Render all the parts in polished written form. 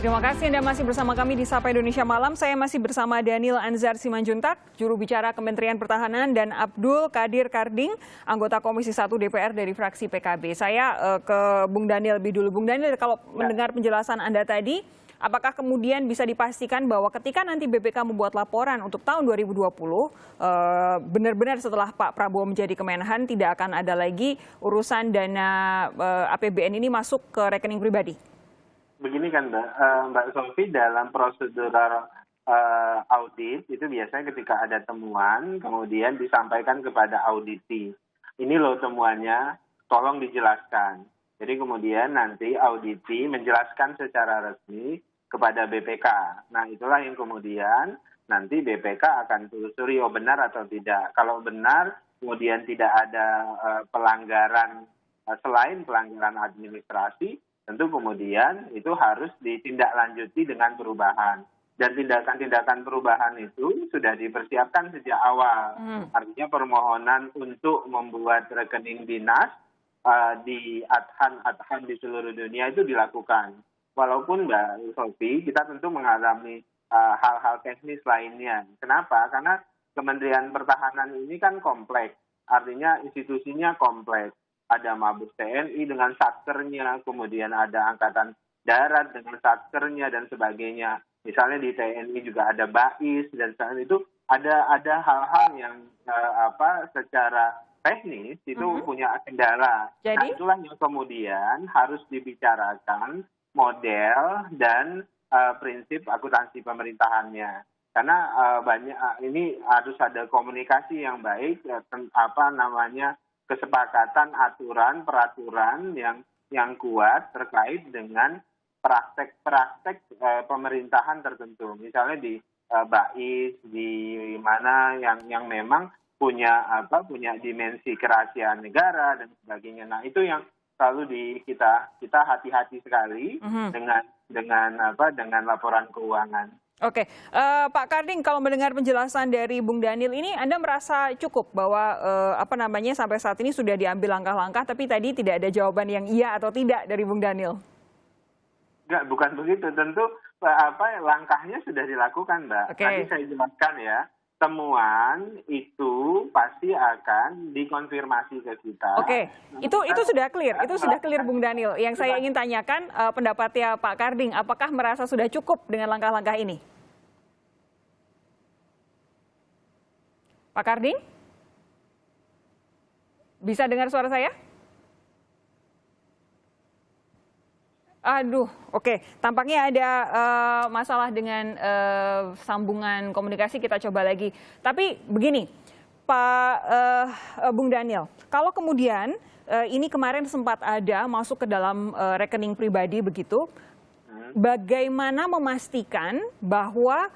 Terima kasih Anda masih bersama kami di Sapa Indonesia Malam. Saya masih bersama Daniel Anzar Simanjuntak, juru bicara Kementerian Pertahanan, dan Abdul Qadir Karding, anggota Komisi 1 DPR dari fraksi PKB. Saya ke Bung Daniel lebih dulu. Bung Daniel, kalau mendengar penjelasan Anda tadi, apakah kemudian bisa dipastikan bahwa ketika nanti BPK membuat laporan untuk tahun 2020, benar-benar setelah Pak Prabowo menjadi Kemenhan, tidak akan ada lagi urusan dana APBN ini masuk ke rekening pribadi? Begini kan Mbak Sofi, dalam prosedur audit itu biasanya ketika ada temuan kemudian disampaikan kepada auditi. Ini loh temuannya, tolong dijelaskan. Jadi kemudian nanti auditi menjelaskan secara resmi kepada BPK. Nah itulah yang kemudian nanti BPK akan telusuri benar atau tidak. Kalau benar kemudian tidak ada pelanggaran selain pelanggaran administrasi, tentu kemudian itu harus ditindaklanjuti dengan perubahan. Dan tindakan-tindakan perubahan itu sudah dipersiapkan sejak awal. Artinya permohonan untuk membuat rekening dinas di adhan di seluruh dunia itu dilakukan. Walaupun Mbak Sofi, kita tentu mengalami hal-hal teknis lainnya. Kenapa? Karena Kementerian Pertahanan ini kan kompleks. Artinya institusinya kompleks. Ada Mabes TNI dengan satkernya, kemudian ada Angkatan Darat dengan satkernya dan sebagainya. Misalnya di TNI juga ada BAIS dan sebagainya. Itu ada hal-hal yang secara teknis itu punya kendala. Jadi? Nah itulah yang kemudian harus dibicarakan model dan prinsip akuntansi pemerintahannya. Karena ini harus ada komunikasi yang baik, kesepakatan aturan peraturan yang kuat terkait dengan praktek-praktek pemerintahan tertentu. Misalnya di BAIS, di mana yang memang punya dimensi kerahasiaan negara dan sebagainya. Nah itu yang selalu kita hati-hati sekali dengan laporan keuangan. Oke, Pak Karding, kalau mendengar penjelasan dari Bung Daniel ini, Anda merasa cukup bahwa sampai saat ini sudah diambil langkah-langkah, tapi tadi tidak ada jawaban yang iya atau tidak dari Bung Daniel? Enggak, bukan begitu. Tentu langkahnya sudah dilakukan, Mbak. Okay. Tadi saya jelaskan ya, temuan itu pasti akan dikonfirmasi ke kita. Oke, itu sudah clear, Bung Daniel. Yang saya ingin tanyakan pendapatnya Pak Karding, apakah merasa sudah cukup dengan langkah-langkah ini? Pak Karding? Bisa dengar suara saya? Aduh, oke. Tampaknya ada masalah dengan sambungan komunikasi, kita coba lagi. Tapi begini, Pak Bung Daniel, kalau kemudian ini kemarin sempat ada masuk ke dalam rekening pribadi begitu, bagaimana memastikan bahwa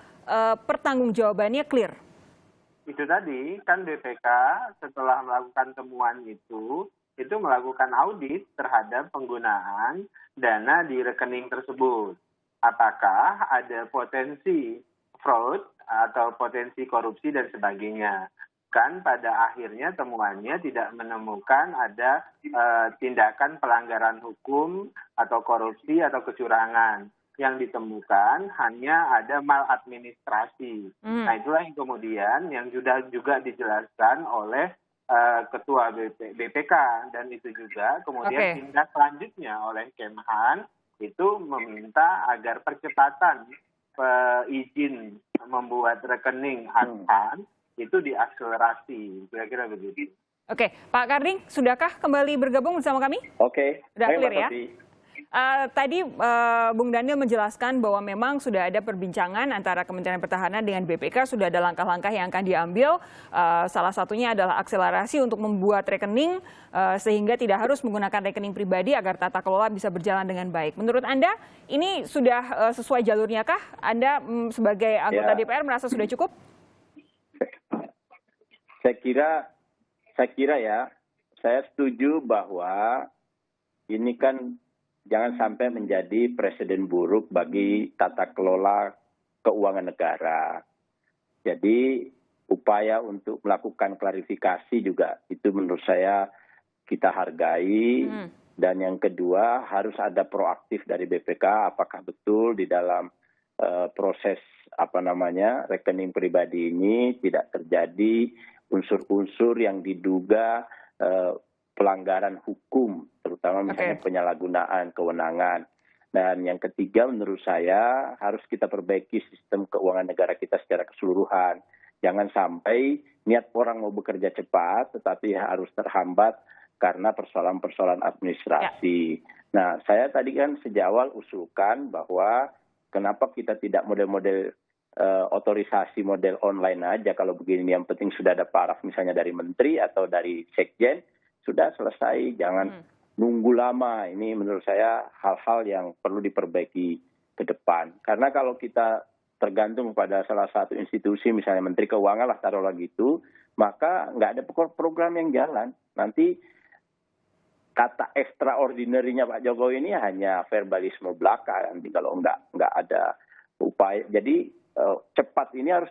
pertanggungjawabannya clear? Itu tadi, kan BPK setelah melakukan temuan itu melakukan audit terhadap penggunaan dana di rekening tersebut. Apakah ada potensi fraud atau potensi korupsi dan sebagainya. Kan pada akhirnya temuannya tidak menemukan ada tindakan pelanggaran hukum atau korupsi atau kecurangan. Yang ditemukan hanya ada maladministrasi. Nah itulah yang kemudian yang juga dijelaskan oleh Ketua BPK, dan itu juga kemudian tindak lanjutnya oleh Kemhan itu meminta agar percepatan izin membuat rekening adhan itu diakselerasi, kira-kira begitu. Oke, Pak Karding, sudahkah kembali bergabung bersama kami? Oke, sudah clear ya? Tadi Bung Daniel menjelaskan bahwa memang sudah ada perbincangan antara Kementerian Pertahanan dengan BPK, sudah ada langkah-langkah yang akan diambil. Salah satunya adalah akselerasi untuk membuat rekening sehingga tidak harus menggunakan rekening pribadi agar tata kelola bisa berjalan dengan baik. Menurut Anda, ini sudah sesuai jalurnya kah? Anda sebagai anggota DPR merasa sudah cukup? Saya kira ya, saya setuju bahwa ini kan jangan sampai menjadi presiden buruk bagi tata kelola keuangan negara. Jadi upaya untuk melakukan klarifikasi juga itu menurut saya kita hargai. Dan yang kedua, harus ada proaktif dari BPK, apakah betul di dalam proses rekening pribadi ini tidak terjadi unsur-unsur yang diduga pelanggaran hukum, terutama misalnya penyalahgunaan kewenangan. Dan yang ketiga, menurut saya harus kita perbaiki sistem keuangan negara kita secara keseluruhan. Jangan sampai niat orang mau bekerja cepat, tetapi harus terhambat karena persoalan-persoalan administrasi. Nah, saya tadi kan sejak awal usulkan bahwa kenapa kita tidak model-model otorisasi model online aja kalau begini. Yang penting sudah ada paraf misalnya dari menteri atau dari sekjen, sudah selesai. Jangan nunggu lama. Ini menurut saya hal-hal yang perlu diperbaiki ke depan. Karena kalau kita tergantung pada salah satu institusi, misalnya Menteri Keuangan lah taruhlah gitu, maka nggak ada program yang jalan. Nanti kata extraordinary-nya Pak Jokowi ini hanya verbalisme belaka nanti kalau nggak ada upaya. Jadi cepat ini harus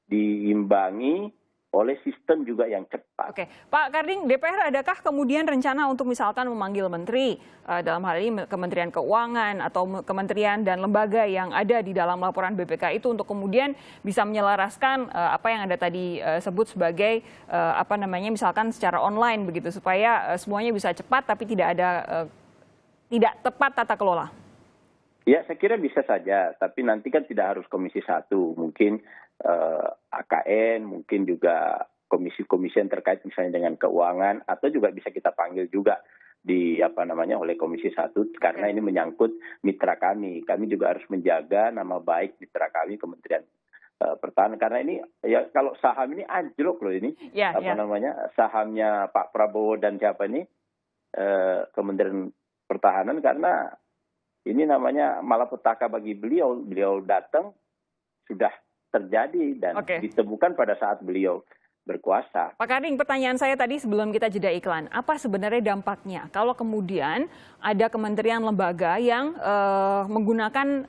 diimbangi oleh sistem juga yang cepat. Oke, Pak Karding, DPR adakah kemudian rencana untuk misalkan memanggil menteri, dalam hal ini Kementerian Keuangan atau kementerian dan lembaga yang ada di dalam laporan BPK itu untuk kemudian bisa menyelaraskan apa yang Anda tadi sebut sebagai misalkan secara online begitu, supaya semuanya bisa cepat tapi tidak tepat tata kelola? Ya, saya kira bisa saja, tapi nanti kan tidak harus Komisi 1, mungkin AKN, mungkin juga komisi-komisi yang terkait misalnya dengan keuangan, atau juga bisa kita panggil juga oleh Komisi 1 karena ini menyangkut mitra kami. Kami juga harus menjaga nama baik mitra kami Kementerian Pertahanan, karena ini ya kalau saham ini anjlok loh ini. Sahamnya Pak Prabowo dan siapa ini Kementerian Pertahanan, karena ini namanya malapetaka bagi beliau. Beliau datang sudah terjadi dan ditemukan pada saat beliau berkuasa. Pak Karding, pertanyaan saya tadi sebelum kita jeda iklan, apa sebenarnya dampaknya kalau kemudian ada kementerian lembaga yang menggunakan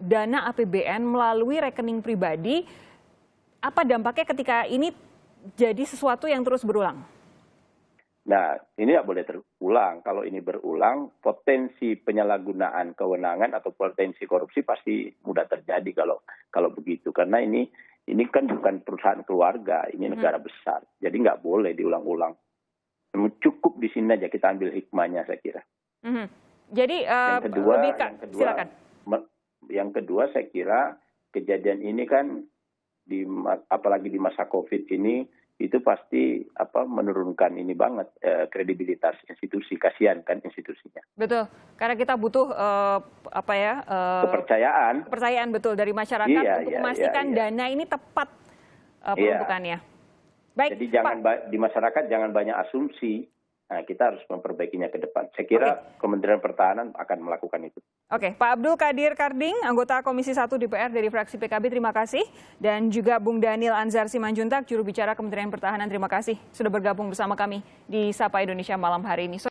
dana APBN melalui rekening pribadi, apa dampaknya ketika ini jadi sesuatu yang terus berulang? Nah, ini tidak boleh terulang. Kalau ini berulang, potensi penyalahgunaan kewenangan atau potensi korupsi pasti mudah terjadi kalau begitu. Karena ini kan bukan perusahaan keluarga, ini negara besar. Jadi nggak boleh diulang-ulang. Cukup di sini aja kita ambil hikmahnya, saya kira. Jadi silakan. Yang kedua, saya kira kejadian ini kan apalagi di masa COVID ini, itu pasti menurunkan ini banget kredibilitas institusi. Kasihan kan institusinya. Betul, karena kita butuh kepercayaan betul dari masyarakat untuk memastikan dana ini tepat peruntukannya. Baik, jadi di masyarakat jangan banyak asumsi. Nah, kita harus memperbaikinya ke depan. Saya kira Kementerian Pertahanan akan melakukan itu. Oke, Pak Abdul Qadir Karding, anggota Komisi 1 DPR dari fraksi PKB, terima kasih. Dan juga Bung Daniel Anzar Simanjuntak, juru bicara Kementerian Pertahanan, terima kasih sudah bergabung bersama kami di Sapa Indonesia malam hari ini.